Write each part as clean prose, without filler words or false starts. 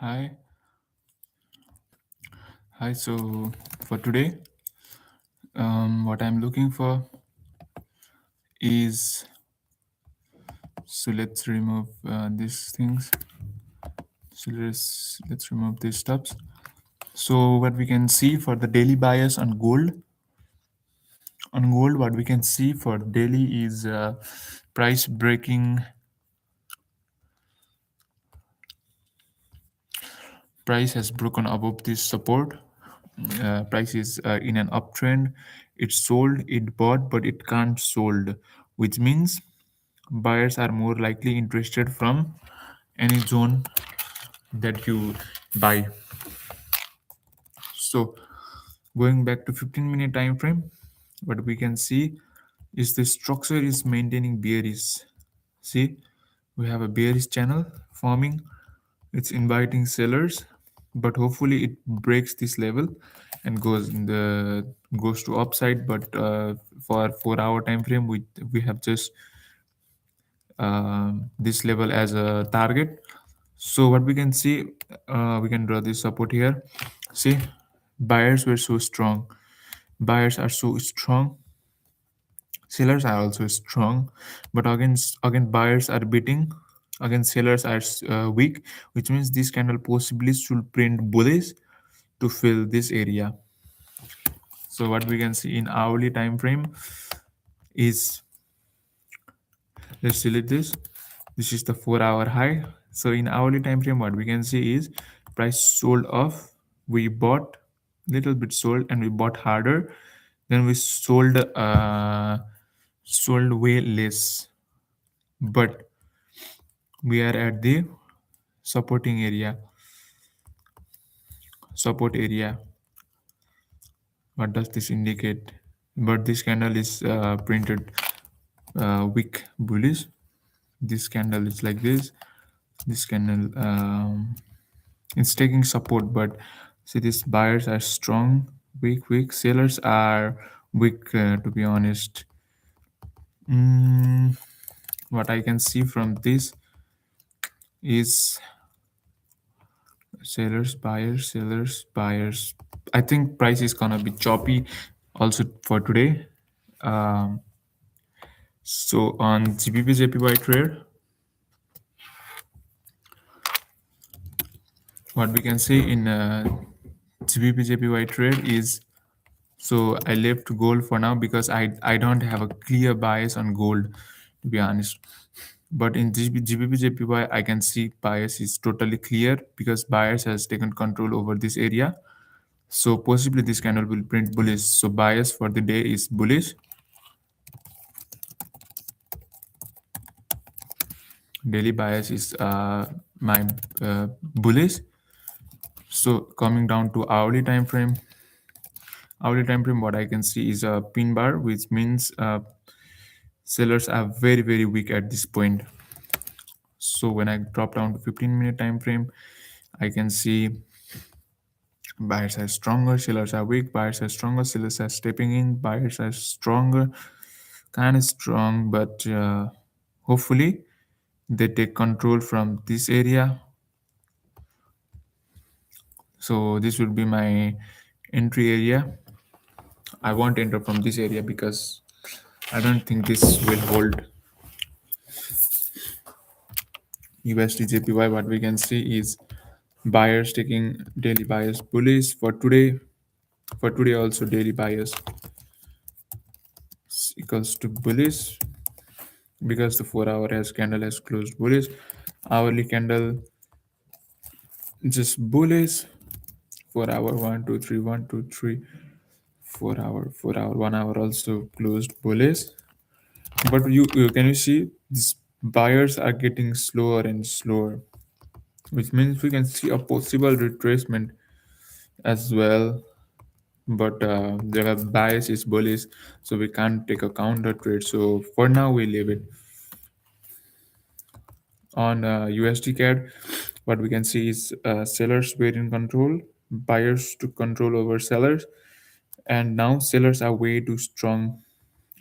Hi, hi. So for today, what I'm looking for is let's remove these things. So let's remove these stuffs. So what we can see for the daily bias on gold, what we can see for daily is price breaking. Price has broken above this support. Price is in an uptrend. It sold, it bought, but it can't sold, which means buyers are more likely interested from any zone that you buy. So going back to 15-minute time frame, what we can see is the structure is maintaining bearish. See, we have a bearish channel forming. It's inviting sellers, but hopefully it breaks this level and goes to upside. But for 4 hour time frame, we have just this level as a target. So what we can see, we can draw this support here. See, buyers were so strong. Buyers are so strong. Sellers are also strong, but again buyers are beating. Again, sellers are weak, which means this candle possibly should print bullish to fill this area. So what we can see in hourly time frame is, let's delete this. This is the 4 hour high. So in hourly time frame, what we can see is price sold off. We bought little bit sold and we bought harder. Then we sold way less. But we are at the supporting area. Support area. What does this indicate? But this candle is printed wick bullish. This candle is like this. This candle it's taking support, but see these buyers are strong, weak. Sellers are weak. To be honest, mm, what I can see from this is sellers, buyers. I think price is gonna be choppy also for today. Um, so on GBP JPY trade, what we can see in GBP JPY trade is, so I left gold for now because I don't have a clear bias on gold, to be honest. But in GBP JPY, I can see bias is totally clear because buyers has taken control over this area. So possibly this candle will print bullish. So bias for the day is bullish. Daily bias is my bullish. So coming down to hourly time frame. Hourly time frame, what I can see is a pin bar, which means sellers are very weak at this point. So when I drop down to 15-minute time frame, I can see buyers are stronger, sellers are weak. Buyers are stronger, sellers are stepping in. Buyers are stronger, kind of strong, but hopefully they take control from this area. So this would be my entry area. I won't enter from this area because I don't think this will hold. USD JPY, what we can see is buyers taking daily bias bullish for today. For today also daily bias equals to bullish because the 4 hour has candle has closed bullish. Hourly candle just bullish. 4 hour 1 2 3 1 2 3. 4 hour 1 hour also closed bullish. But you can you see these buyers are getting slower and slower, which means we can see a possible retracement as well. But the bias is bullish, so we can't take a counter trade. So for now we leave it. On USD CAD, what we can see is sellers were in control, buyers took control over sellers, and now sellers are way too strong,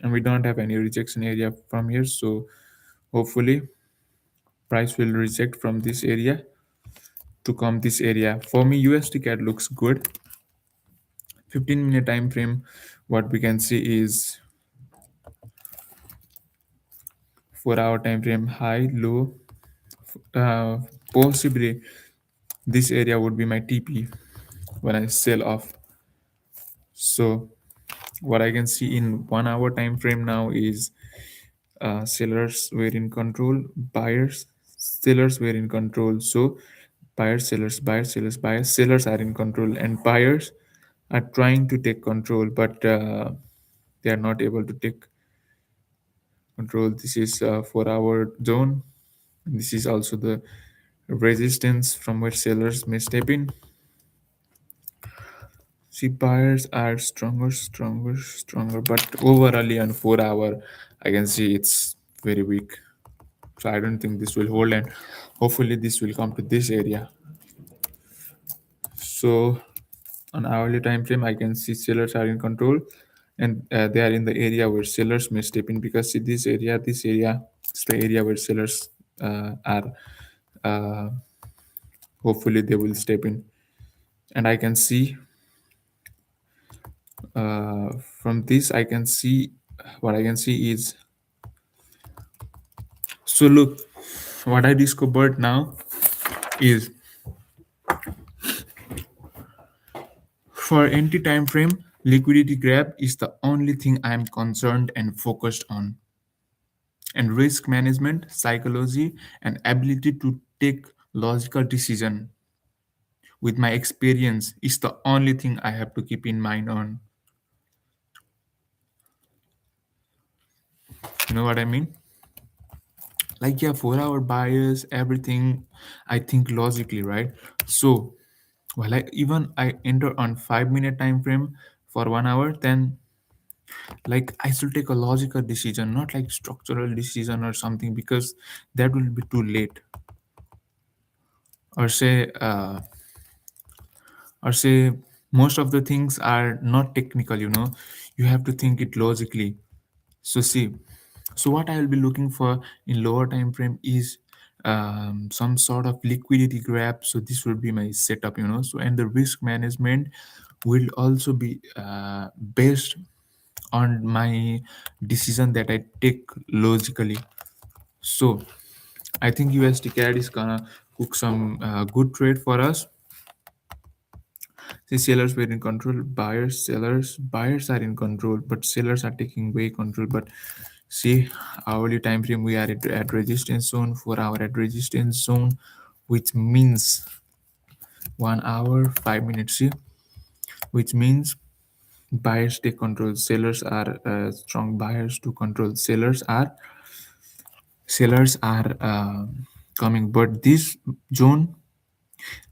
and we don't have any rejection area from here. So hopefully price will reject from this area to come this area. For me, USD CAD looks good. 15-minute time frame, what we can see is 4 hour time frame, high, low, uh, possibly this area would be my TP when I sell off. So what I can see in 1 hour time frame now is sellers were in control, buyers, sellers were in control. So buyers, sellers are in control, and buyers are trying to take control, but they are not able to take control. This is 4 hour zone. This is also the resistance from which sellers may step in. See, buyers are stronger, but overall on 4 hour, I can see it's very weak. So I don't think this will hold, and hopefully this will come to this area. So on hourly time frame, I can see sellers are in control, and they are in the area where sellers may step in, because see this area is the area where sellers are. Uh, Hopefully they will step in, and I can see from this I can see what I can see is, so look, what I discovered now is, for anti time frame, liquidity grab is the only thing I am concerned and focused on, and risk management, psychology, and ability to take logical decision with my experience is the only thing I have to keep in mind on. You know what I mean? Like, yeah, 4 hour bias, everything, I think logically, right? So well, I enter on 5 minute time frame for 1 hour, then like I should take a logical decision, not like structural decision or something, because that will be too late. Or say most of the things are not technical, you have to think it logically. So see, so what I will be looking for in lower time frame is some sort of liquidity grab. So this will be my setup, so, and the risk management will also be based on my decision that I take logically. So I think USD CAD is gonna cook some good trade for us. See, sellers were in control, buyers are in control, but sellers are taking away control. But see, hourly time frame, we are at resistance zone, 4 hour at resistance zone, which means 1 hour, 5 minutes. See, which means buyers take control, sellers are strong, buyers to control, sellers are coming, but this zone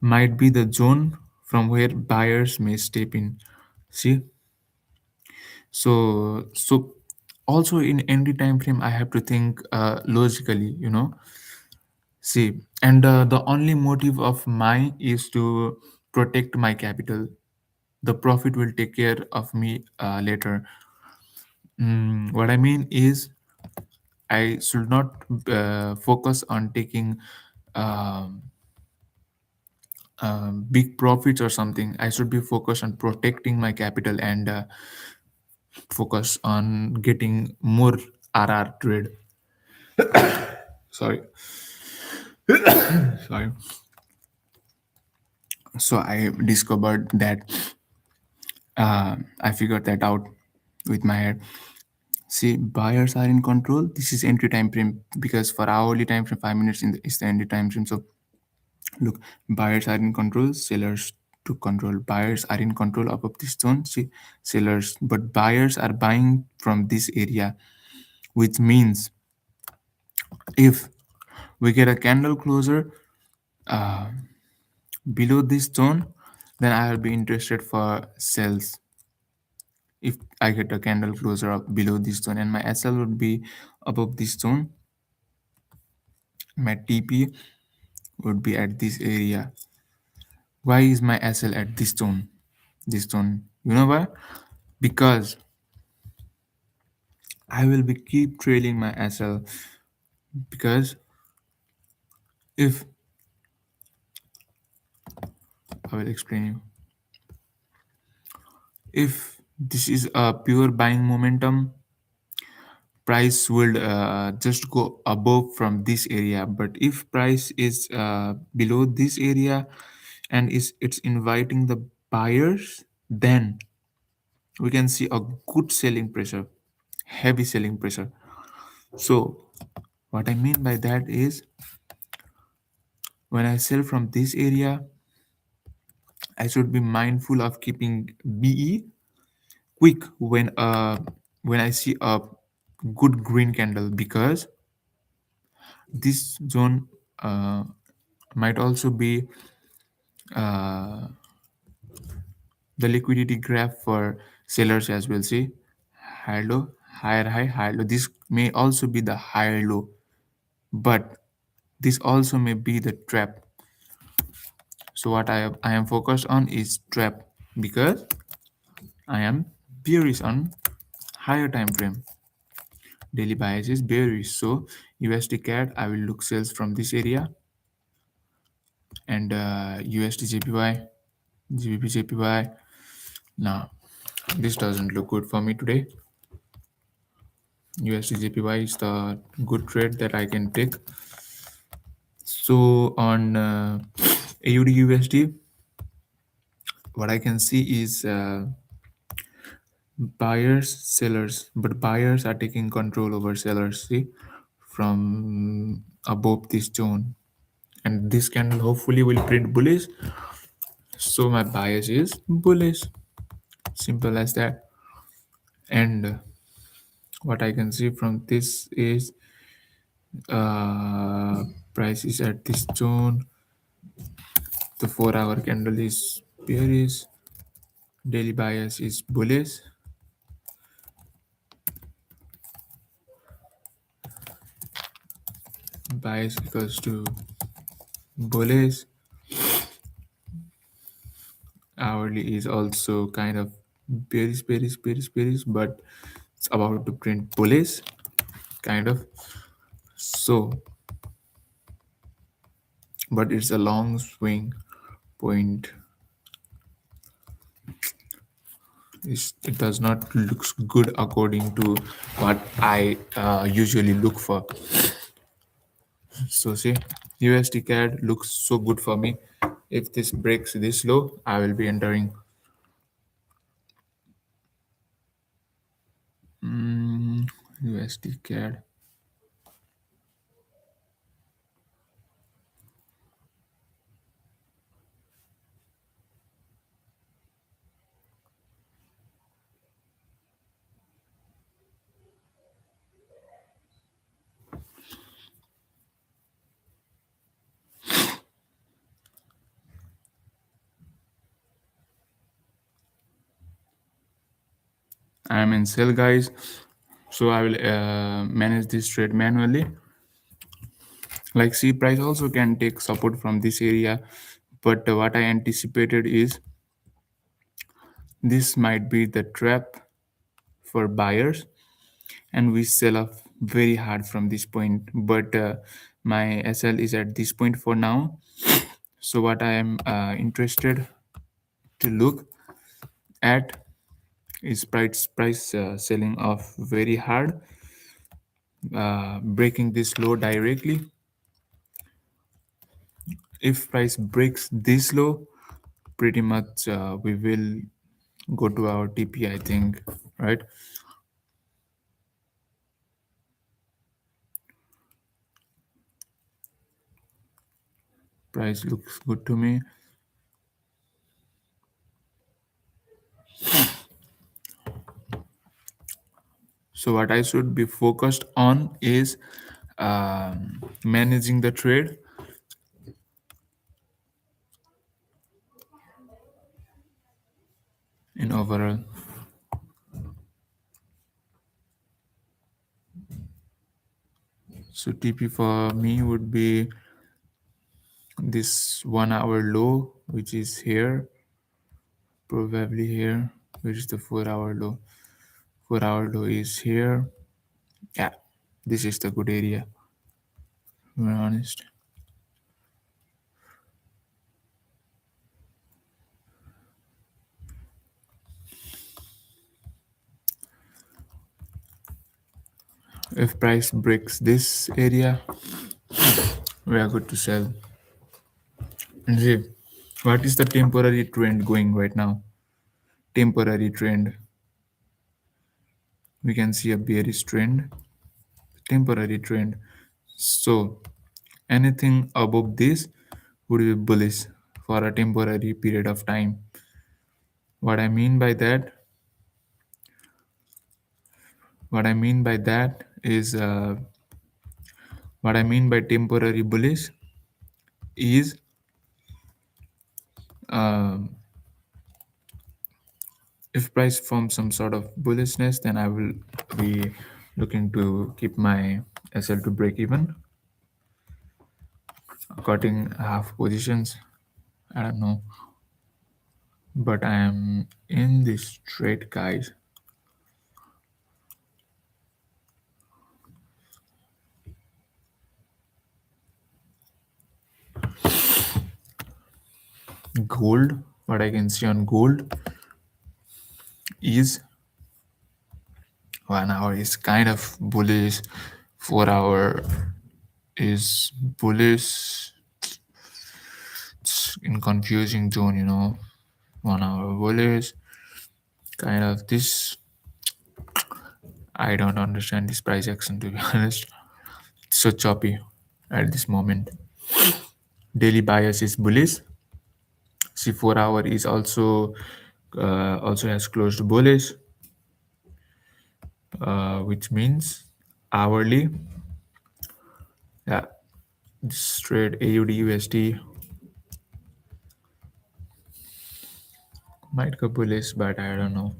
might be the zone from where buyers may step in. See, so also in any time frame I have to think logically, see, and the only motive of mine is to protect my capital. The profit will take care of me later. What I mean is, I should not focus on taking um, big profits or something. I should be focused on protecting my capital and focus on getting more RR trade. Sorry, sorry. So I discovered that I figured that out with my head. See, buyers are in control. This is entry time frame, because for hourly time frame, 5 minutes is the entry time frame. So look, buyers are in control, sellers to control. Buyers are in control above this zone. See, sellers, but buyers are buying from this area, which means if we get a candle closer uh, below this zone, then I will be interested for sales. If I get a candle closer up below this zone, and my SL would be above this zone, my TP would be at this area. Why is my SL at this zone? This zone. You know why? Because I will be keep trailing my SL, because if I will explain you. If this is a pure buying momentum, price will just go above from this area. But if price is below this area and is it's inviting the buyers, then we can see a good selling pressure, heavy selling pressure. So what I mean by that is, when I sell from this area, I should be mindful of keeping BE quick when I see a good green candle, because this zone uh, might also be uh, the liquidity graph for sellers as well. See, higher low, higher high, higher low. This may also be the higher low, but this also may be the trap. So what I am focused on is trap, because I am bearish on higher time frame. Daily bias is bearish. So USD CAD, I will look sales from this area, and USD JPY, GBP JPY. Now this doesn't look good for me today. USD JPY is the good trade that I can take. So on AUD USD, what I can see is buyers, sellers, but buyers are taking control over sellers. See, from above this zone, and this candle hopefully will print bullish. So my bias is bullish. Simple as that. And what I can see from this is uh, price is at this zone. The 4 hour candle is bearish. Daily bias is bullish. Bias equals to bullish. Hourly is also kind of bearish, bearish, bearish, bearish, but it's about to print bullish, kind of. So, but it's a long swing point. It does not looks good according to what I usually look for. So see, USD CAD looks so good for me. If this breaks this low, I will be entering. USD CAD. I am in sell, guys. So I will manage this trade manually. Like C price also can take support from this area, but what I anticipated is this might be the trap for buyers, and we sell off very hard from this point. But my SL is at this point for now. So what I am interested to look at is price selling off very hard, breaking this low directly. If price breaks this low, pretty much we will go to our TP, I think, right? Price looks good to me. So what I should be focused on is managing the trade in overall. So TP for me would be this 1 hour low, which is here, probably here. Which is the 4 hour low? 4 hour low is here. Yeah, this is the good area, to be honest. If price breaks this area, we are good to sell. And see, what is the temporary trend going right now? Temporary trend. We can see a bearish trend, temporary trend. So anything above this would be bullish for a temporary period of time. What I mean by that, what I mean by that is, what I mean by temporary bullish is, um, if price forms some sort of bullishness, then I will be looking to keep my SL to break even, cutting half positions. I don't know, but I am in this trade, guys. Gold, what I can see on gold is 1 hour is kind of bullish, 4 hour is bullish. It's in confusing zone, 1 hour bullish, kind of this. I don't understand this price action, to be honest. It's so choppy at this moment. Daily bias is bullish. See, 4 hour is also has closed bullish, which means hourly. Yeah, this trade AUD USD might go bullish, but I don't know.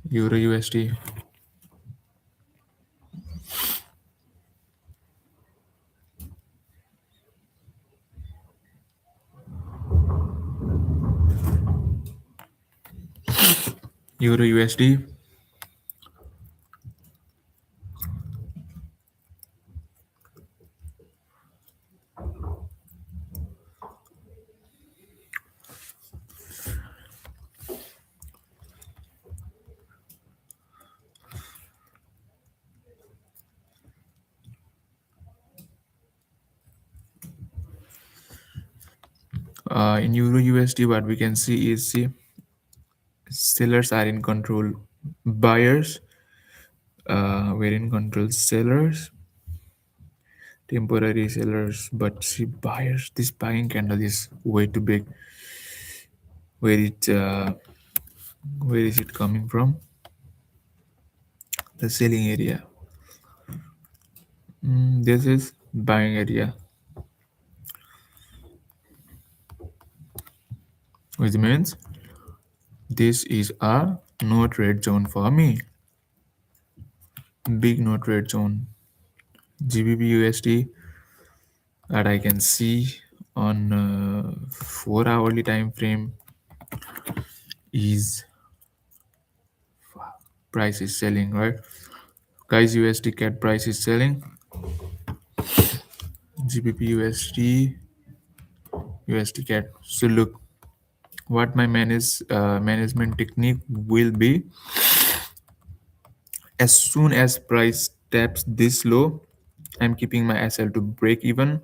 Euro USD. Euro USD. In Euro USD, what we can see is, see, sellers are in control, buyers were in control, sellers, temporary sellers, but see, buyers. This buying candle is way too big. Where it where is it coming from? The selling area. This is buying area, which means this is a no trade zone for me. Big no trade zone. GBP USD that I can see on 4 hourly time frame is price is selling, right? Guys, USD CAD price is selling. GBP USD CAD. So look, what my management technique will be: as soon as price taps this low, I'm keeping my SL to break even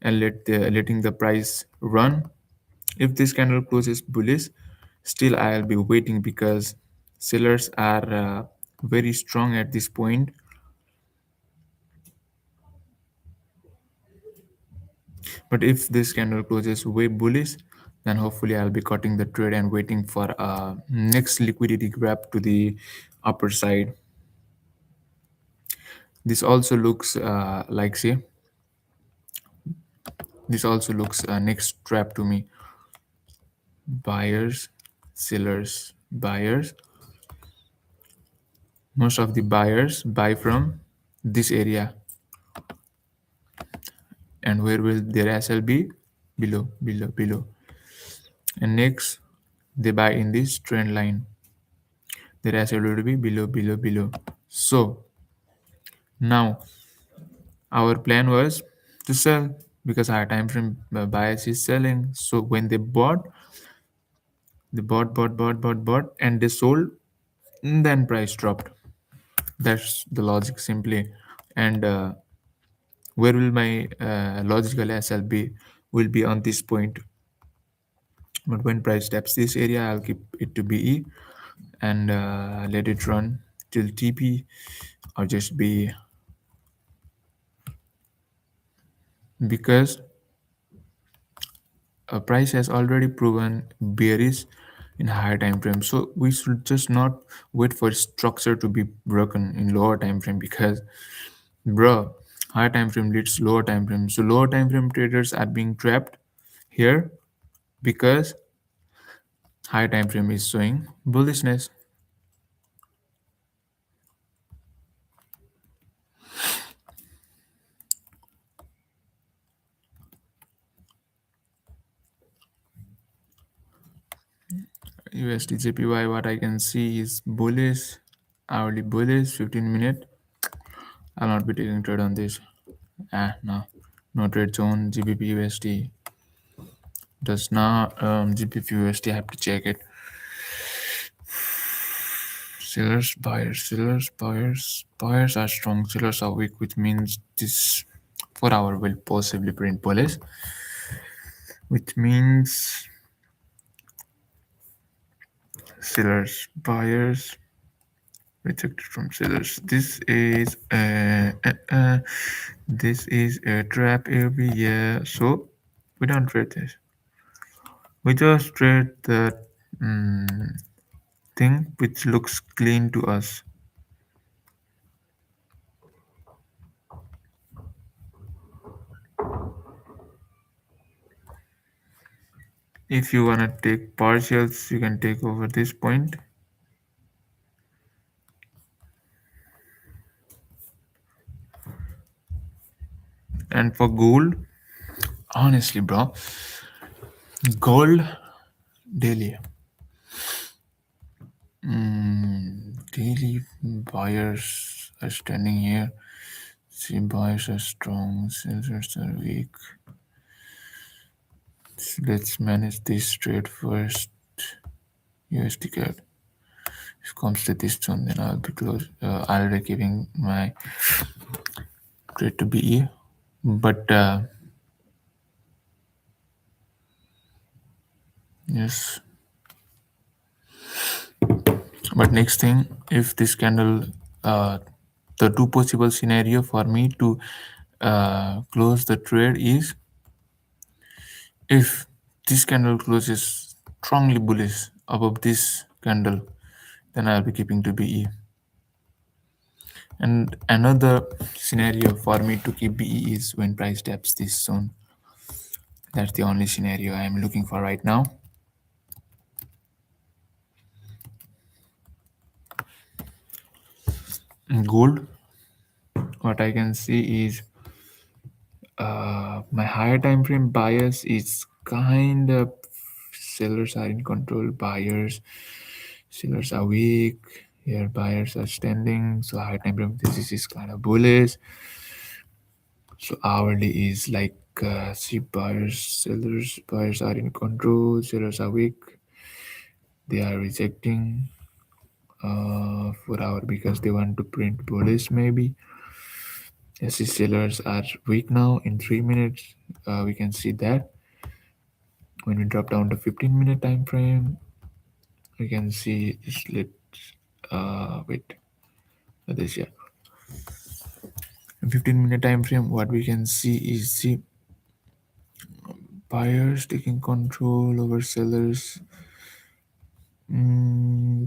and letting the price run. If this candle closes bullish, still I'll be waiting because sellers are very strong at this point. But if this candle closes way bullish, then hopefully I'll be cutting the trade and waiting for a next liquidity grab to the upper side. This also looks like, say, this also looks next trap to me. Buyers, sellers, buyers. Most of the buyers buy from this area. And where will their SL be? Below, below, below. And next, they buy in this trend line. Their SL will be below, below, below. So now our plan was to sell because our time frame bias is selling. So when they bought, they bought, and they sold, and then price dropped. That's the logic simply. And where will my logical SL be? Will be on this point. But when price taps this area, I'll keep it to BE and let it run till TP or just be, because a price has already proven bearish in higher time frame. So we should just not wait for structure to be broken in lower time frame, because bro, higher time frame leads lower time frame. So lower time frame traders are being trapped here because higher time frame is showing bullishness. USD JPY, what I can see is bullish, hourly bullish, 15 minute. I'll not be taking trade on this. No. No trade zone. GBP USD does not. GBP USD, I have to check it. Sellers, buyers, sellers, buyers. Buyers are strong, sellers are weak, which means this 4 hour will possibly print bullish, which means sellers, buyers rejected from sellers. This is a trap area, so we don't trade this. We just trade that thing which looks clean to us. If you wanna take partials, you can take over this point. And for gold, honestly, bro, gold daily. Daily buyers are standing here. See, buyers are strong, sellers are weak. Let's manage this trade first. USD CAD. If it comes to this zone, then I'll be close. I'll be giving my trade to BE. But yes. But next thing, if this candle, the two possible scenario for me to close the trade is, if this candle closes strongly bullish above this candle, then I'll be keeping to BE. And another scenario for me to keep BE is when price taps this zone. That's the only scenario I am looking for right now. In gold, what I can see is my higher time frame bias is kind of, sellers are in control, sellers are weak, here buyers are standing, so higher time frame this is kind of bullish. So hourly is like, see, buyers are in control, sellers are weak, they are rejecting 4 hour because they want to print bullish maybe. Yes, the sellers are weak now in 3 minutes. We can see that when we drop down to 15-minute time frame, we can see this. Let wait, this, yeah, 15-minute time frame. What we can see is the buyers taking control over sellers.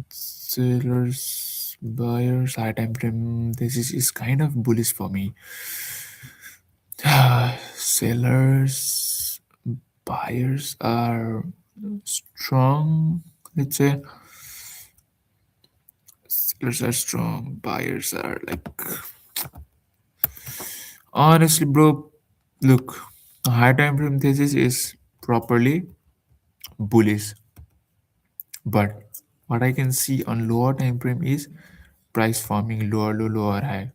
Sellers, buyers, high time frame. This is kind of bullish for me. Sellers, buyers are strong. Let's say sellers are strong, buyers are like, honestly, bro. Look, high time frame thesis is properly bullish, but what I can see on lower time frame is price forming lower low, lower high.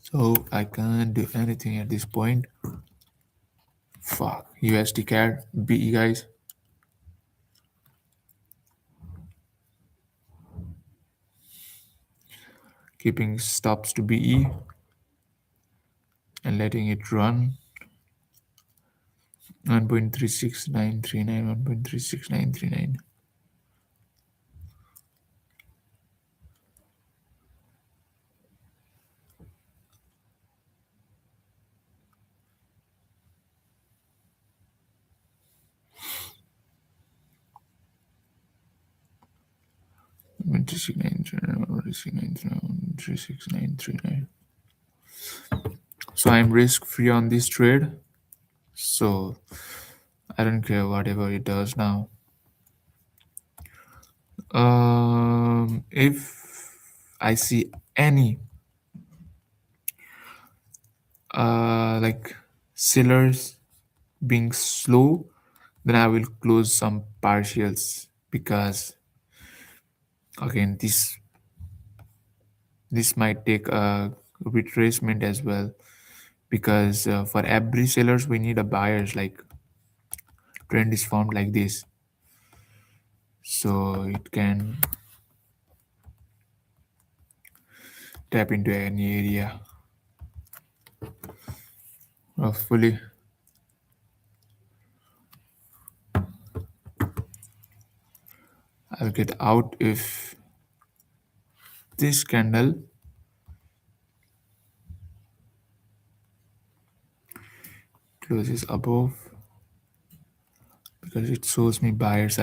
So I can't do anything at this point. Fuck. USD CAD, BE guys. keeping stops to BE and letting it run. 1.36939, 1.36939. So I'm risk free on this trade. So I don't care whatever it does now. If I see any like sellers being slow, then I will close some partials because again this might take a retracement as well because for every sellers we need a buyers like trend is formed like this, so it can tap into any area. Hopefully I'll get out if this candle closes above because it shows me buyers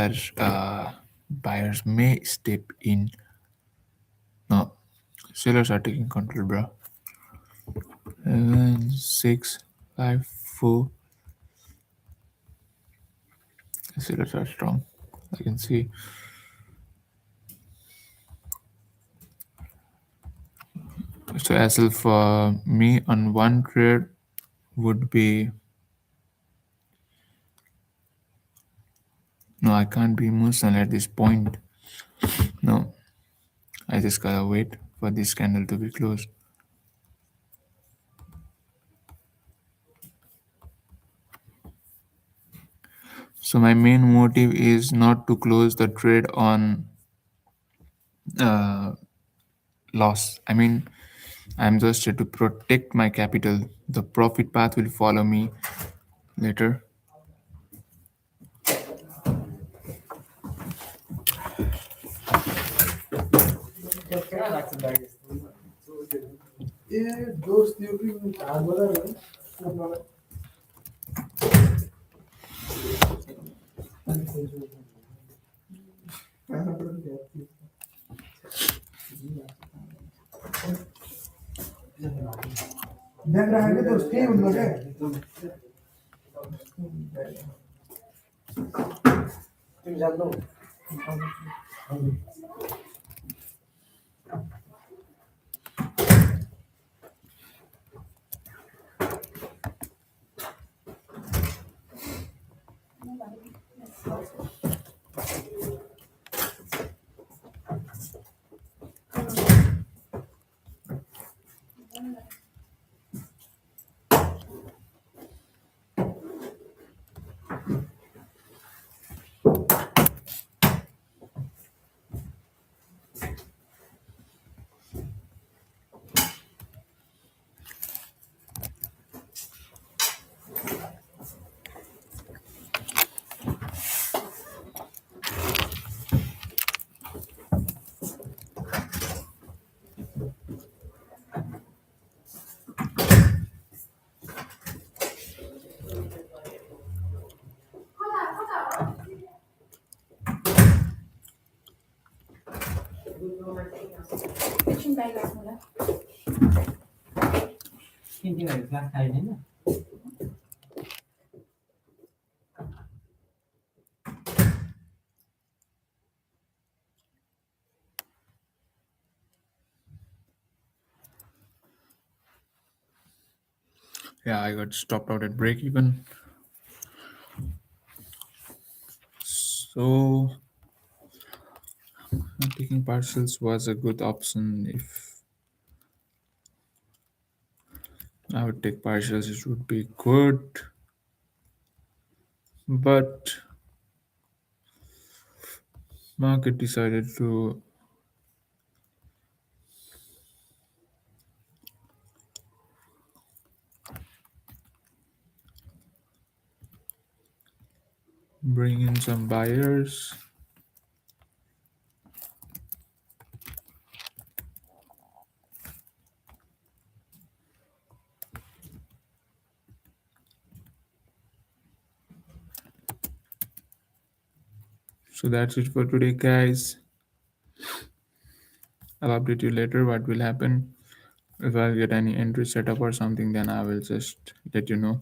may step in. No, sellers are taking control, bro. 6 5 4. Sellers are strong, I can see. So SL for me on one trade would be, no, I can't be emotional at this point. No, I just gotta wait for this candle to be closed. So my main motive is not to close the trade on uh, loss. I mean, I'm just here to protect my capital. The profit path will follow me later. Yeah, I got stopped out at break even. So taking partials was a good option. If I would take partials, it would be good. But market decided to bring in some buyers. So that's it for today, guys. I'll update you later what will happen. If I get any entry setup or something, then I will just let you know.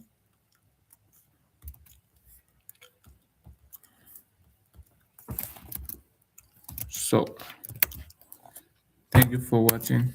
So thank you for watching.